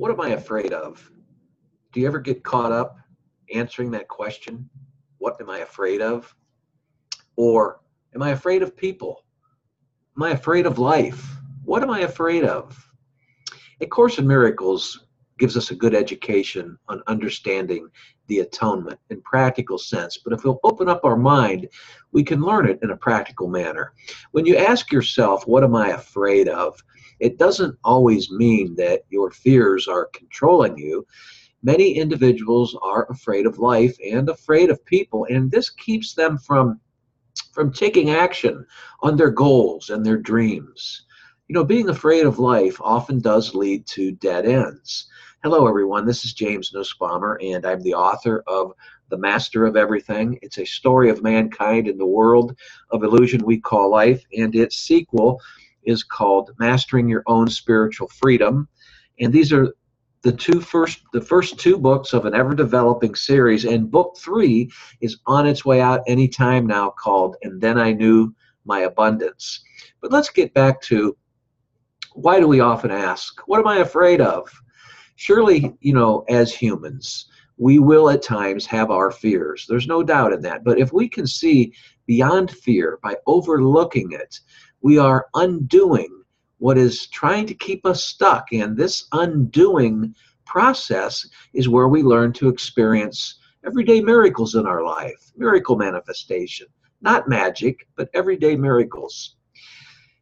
What am I afraid of? Do you ever get caught up answering that question? What am I afraid of? Or am I afraid of people? Am I afraid of life? What am I afraid of? A Course in Miracles gives us a good education on understanding the atonement in practical sense. But if we'll open up our mind, we can learn it in a practical manner. When you ask yourself, what am I afraid of? It doesn't always mean that your fears are controlling you. Many individuals are afraid of life and afraid of people, and this keeps them from taking action on their goals and their dreams. You know, being afraid of life often does lead to dead ends. Hello, everyone. This is James Nussbaumer, and I'm the author of The Master of Everything. It's a story of mankind in the world of illusion we call life, and its sequel is called Mastering Your Own Spiritual Freedom. And these are the first two books of an ever-developing series, and book 3 is on its way out anytime now, called And Then I Knew My Abundance. But let's get back to, why do we often ask, what am I afraid of? Surely, you know, as humans, we will at times have our fears. There's no doubt in that. But if we can see beyond fear by overlooking it, we are undoing what is trying to keep us stuck. And this undoing process is where we learn to experience everyday miracles in our life, miracle manifestation, not magic, but everyday miracles.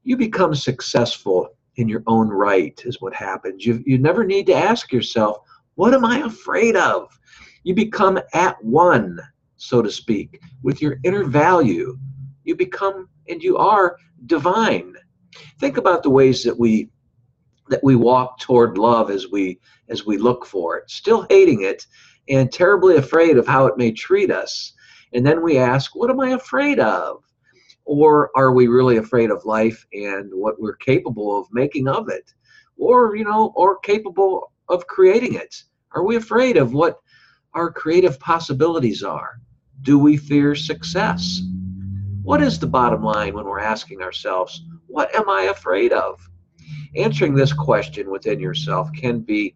You become successful in your own right is what happens. You never need to ask yourself, what am I afraid of? You become at one, so to speak, with your inner value. You become, and you are, divine. Think about the ways that we walk toward love as we look for it, still hating it and terribly afraid of how it may treat us. And then we ask, what am I afraid of? Or are we really afraid of life and what we're capable of making of it? Or, you know, or capable of creating it? Are we afraid of what our creative possibilities are? Do we fear success? What is the bottom line when we're asking ourselves, what am I afraid of? Answering this question within yourself can be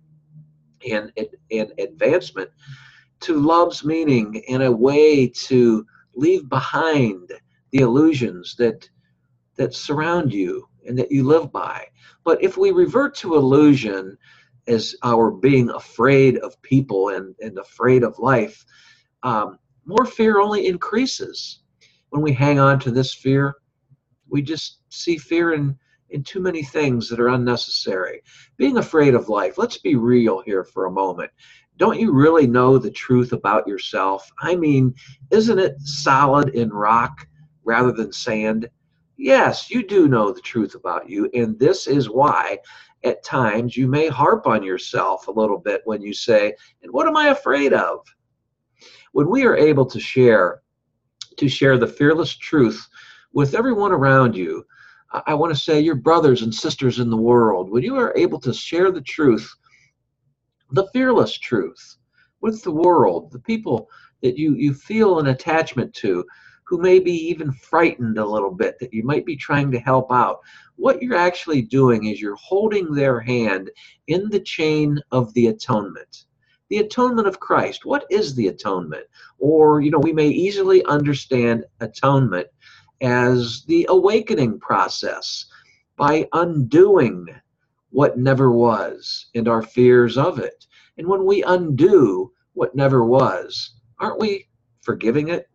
an advancement to love's meaning and a way to leave behind the illusions that surround you and that you live by. But if we revert to illusion as our being afraid of people and afraid of life, more fear only increases. When we hang on to this fear, we just see fear in too many things that are unnecessary. Being afraid of life, let's be real here for a moment. Don't you really know the truth about yourself? I mean, isn't it solid in rock rather than sand? Yes, you do know the truth about you, and this is why at times you may harp on yourself a little bit when you say, and what am I afraid of? When we are able to share the fearless truth with everyone around you, I want to say your brothers and sisters in the world, when you are able to share the truth, the fearless truth, with the world, the people that you feel an attachment to, who may be even frightened a little bit, that you might be trying to help out, what you're actually doing is you're holding their hand in the chain of the atonement. The atonement of Christ. What is the atonement? Or, you know, we may easily understand atonement as the awakening process by undoing what never was and our fears of it. And when we undo what never was, aren't we forgiving it?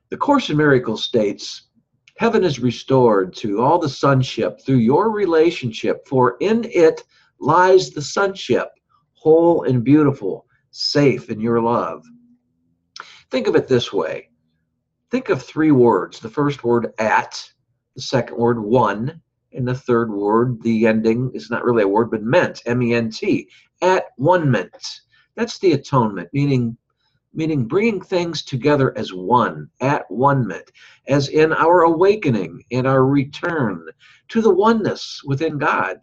The Course in Miracles states, heaven is restored to all the sonship through your relationship, for in it lies the sonship, whole and beautiful, safe in your love. Think of it this way. Think of 3 words. The first word, at, the second word, one, and the third word, the ending is not really a word, but ment, M-E-N-T, at one ment. That's the atonement, meaning bringing things together as one, at one ment, as in our awakening and our return to the oneness within God.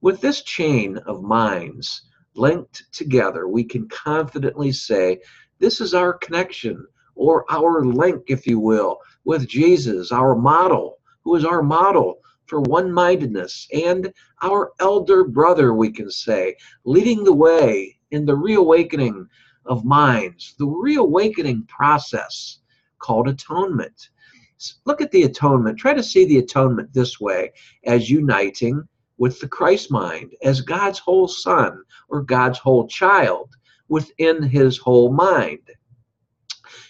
With this chain of minds linked together, we can confidently say, this is our connection, or our link, if you will, with Jesus, our model, who is our model for one-mindedness and our elder brother, we can say, leading the way in the reawakening of minds, the reawakening process called atonement. Look at the atonement. Try to see the atonement this way, as uniting with the Christ mind, as God's whole son or God's whole child within his whole mind.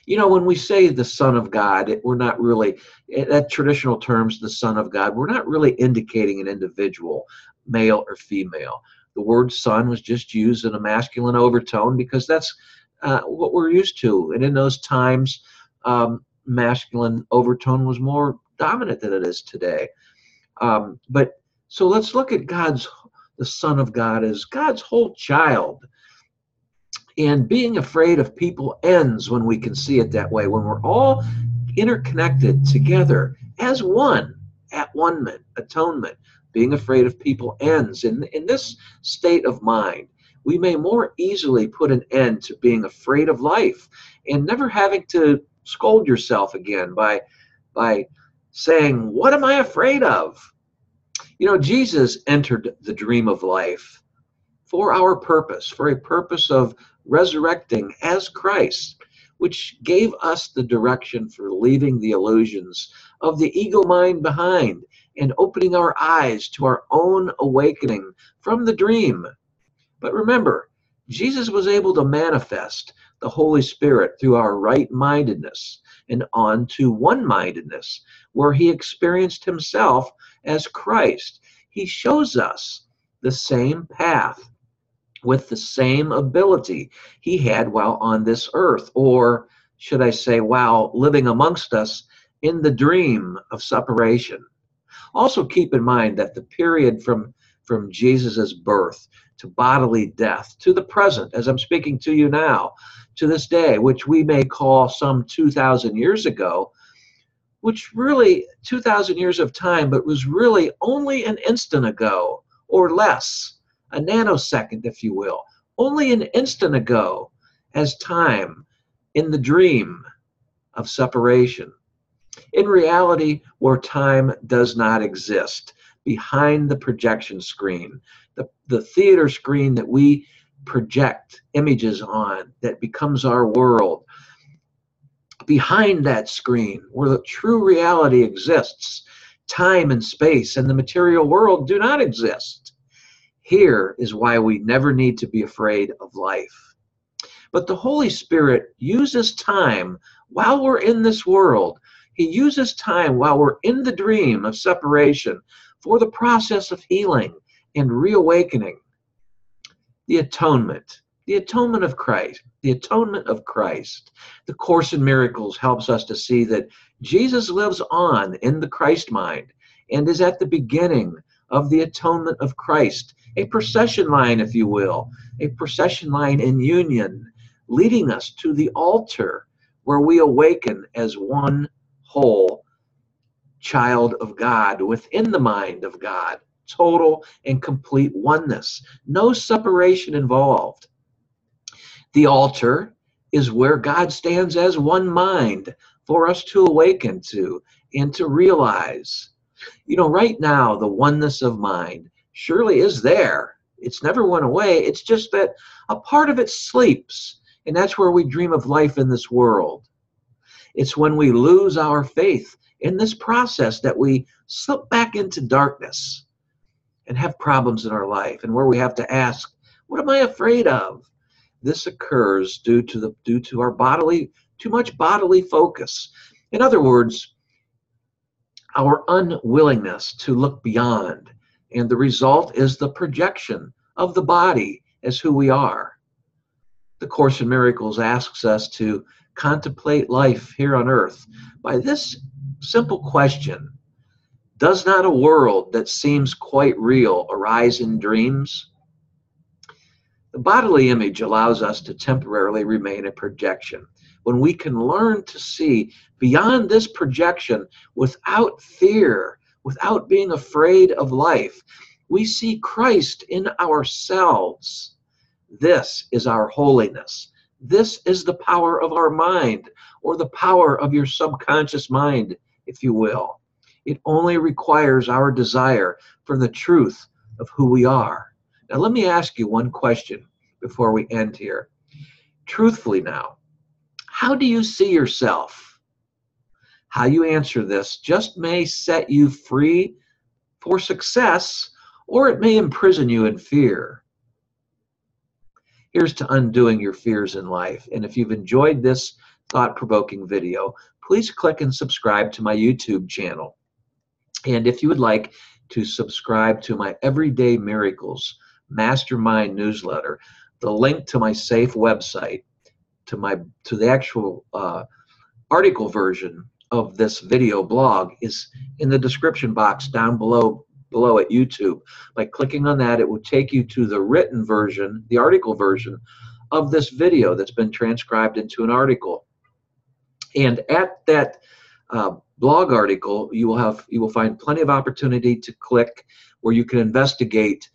You know, when we say the Son of God, we're not really, in traditional terms, the Son of God, we're not really indicating an individual, male or female. The word son was just used in a masculine overtone because that's what we're used to. And in those times, masculine overtone was more dominant than it is today. But so let's look at the Son of God as God's whole child. And being afraid of people ends when we can see it that way, when we're all interconnected together as one, at one atonement. Being afraid of people ends. In this state of mind, we may more easily put an end to being afraid of life and never having to scold yourself again by saying, what am I afraid of? You know, Jesus entered the dream of life for our purpose, for a purpose of resurrecting as Christ, which gave us the direction for leaving the illusions of the ego mind behind and opening our eyes to our own awakening from the dream. But remember, Jesus was able to manifest the Holy Spirit through our right-mindedness and on to one-mindedness, where he experienced himself as Christ. He shows us the same path with the same ability he had while on this earth, or should I say, while living amongst us in the dream of separation. Also keep in mind that the period from Jesus' birth to bodily death to the present, as I'm speaking to you now, to this day, which we may call some 2,000 years ago, which really 2,000 years of time, but was really only an instant ago or less. A nanosecond, if you will, only an instant ago as time in the dream of separation. In reality, where time does not exist, behind the projection screen, the theater screen that we project images on, that becomes our world, behind that screen, where the true reality exists, time and space and the material world do not exist. Here is why we never need to be afraid of life. But the Holy Spirit uses time while we're in this world. He uses time while we're in the dream of separation for the process of healing and reawakening. The atonement of Christ, the atonement of Christ. The Course in Miracles helps us to see that Jesus lives on in the Christ mind and is at the beginning of the atonement of Christ, a procession line, if you will, a procession line in union, leading us to the altar where we awaken as one whole child of God within the mind of God, total and complete oneness, no separation involved. The altar is where God stands as one mind for us to awaken to and to realize. You know, right now, the oneness of mind surely is there. It's never went away. It's just that a part of it sleeps, and that's where we dream of life in this world. It's when we lose our faith in this process that we slip back into darkness and have problems in our life, and where we have to ask, what am I afraid of? This occurs due to our too much bodily focus. In other words, our unwillingness to look beyond, and the result is the projection of the body as who we are. The Course in Miracles asks us to contemplate life here on earth by this simple question: does not a world that seems quite real arise in dreams? The bodily image allows us to temporarily remain a projection. When we can learn to see beyond this projection without fear, without being afraid of life, we see Christ in ourselves. This is our holiness. This is the power of our mind, or the power of your subconscious mind, if you will. It only requires our desire for the truth of who we are. Now, let me ask you one question before we end here. Truthfully now, how do you see yourself? How you answer this just may set you free for success, or it may imprison you in fear. Here's to undoing your fears in life. And if you've enjoyed this thought-provoking video, please click and subscribe to my YouTube channel. And if you would like to subscribe to my Everyday Miracles Mastermind newsletter, the link to my safe website, to the actual article version of this video blog is in the description box down below at YouTube. By clicking on that, it will take you to the written version, the article version of this video that's been transcribed into an article. And at that blog article, you will find plenty of opportunity to click where you can investigate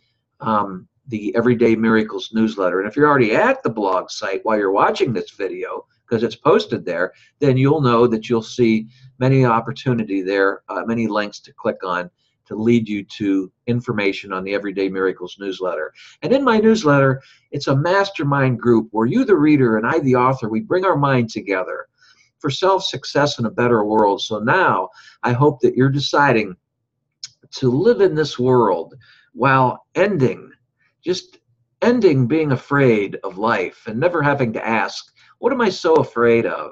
the Everyday Miracles newsletter. And if you're already at the blog site while you're watching this video, because it's posted there, then you'll know that you'll see many opportunity there, many links to click on to lead you to information on the Everyday Miracles newsletter. And in my newsletter, it's a mastermind group where you, the reader, and I, the author, we bring our mind together for self-success in a better world. So now I hope that you're deciding to live in this world while just ending being afraid of life and never having to ask, what am I so afraid of?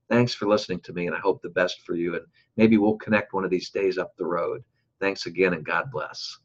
Thanks for listening to me, and I hope the best for you. And maybe we'll connect one of these days up the road. Thanks again, and God bless.